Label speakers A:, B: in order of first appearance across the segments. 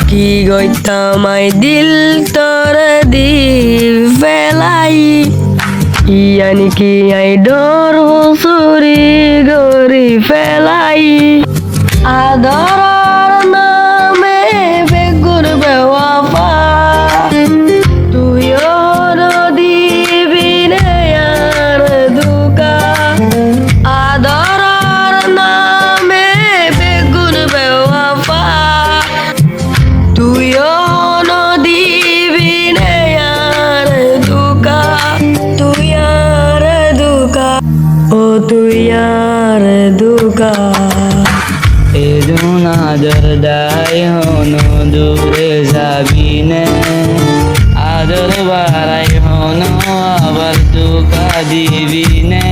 A: কি গইতামাই দিল তোর দি ফেলাই ইয়ানি কি আই ডর চুরি গরি ফেলাই আদরর নামে বেগুর বেওয়াফা তুইও নদিবি নে আর দুকা আদরর নামে বেগুর বেওয়াফা তুইও নদিবি নে আর দুকা তুই আর দুকা ও তুই আর দুকা
B: এদুন আদর দায় হনো দূরে যাবি নে আদর বাড়াই হনো আবার দুকা দিবি নে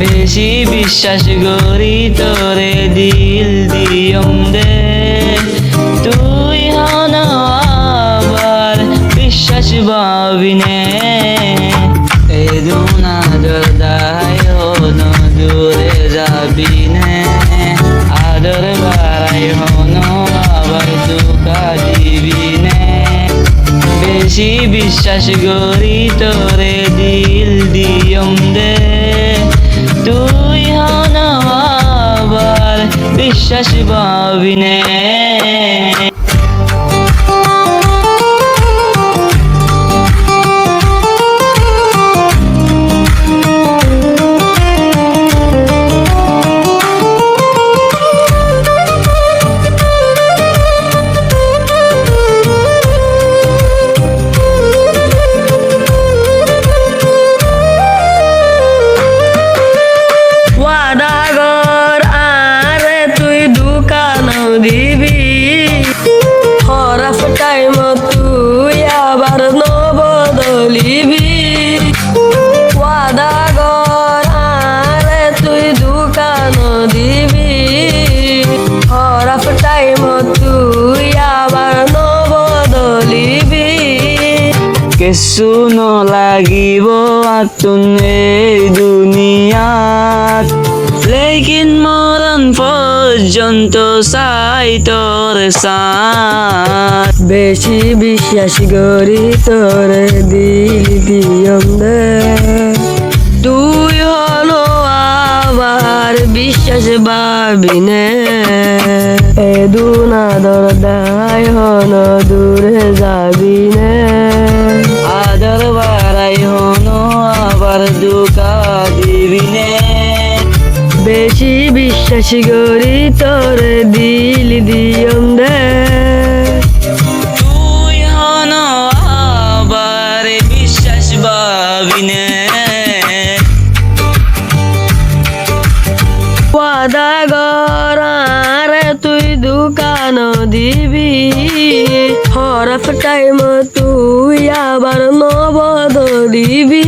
B: বেশি বিশ্বাস করি তোরে দিল দিয়ম দে তুই হনো আবার বিশ্বাস পাবি নে এদুন আদর দায় হনো দূরে যাবি নে আদর বাড়াই হনো আবার দুকা দিবি নে বেশি বিশ্বাস করি তোরে দিল দিয়ম দে তুই হনো আবার বিশ্বাস পাবি নে
A: দিবি হরাফ টাইম তুই আবার নবদলিবি ওয়াদা কর আরে তুই দোকান দিবি হরাফ টাইম তুই আবার নবদলিবি
B: কিছু নলাগিব আতুন এই দুনিয়াত লেকিন মরণ পর্যন্ত চাই তোর সাথ
A: বেশি বিশ্বাস করি তোর দিল দিয়ম দে তুই হলো আবার বিশ্বাস পাবি নে এদুন আদর দায় হনো দূরে যাবি নে
B: আদর বাড়াই হনো আবার দুকা দিবি নে
A: বেশি বিশ্বাস করি তোর দিল দিয়ম দে
B: তুই হনো আবার বিশ্বাস পাবি নে
A: ওয়াদা কর আরে তুই দোকান দিবি হরফ টাইম তুই আবার নবদলিবি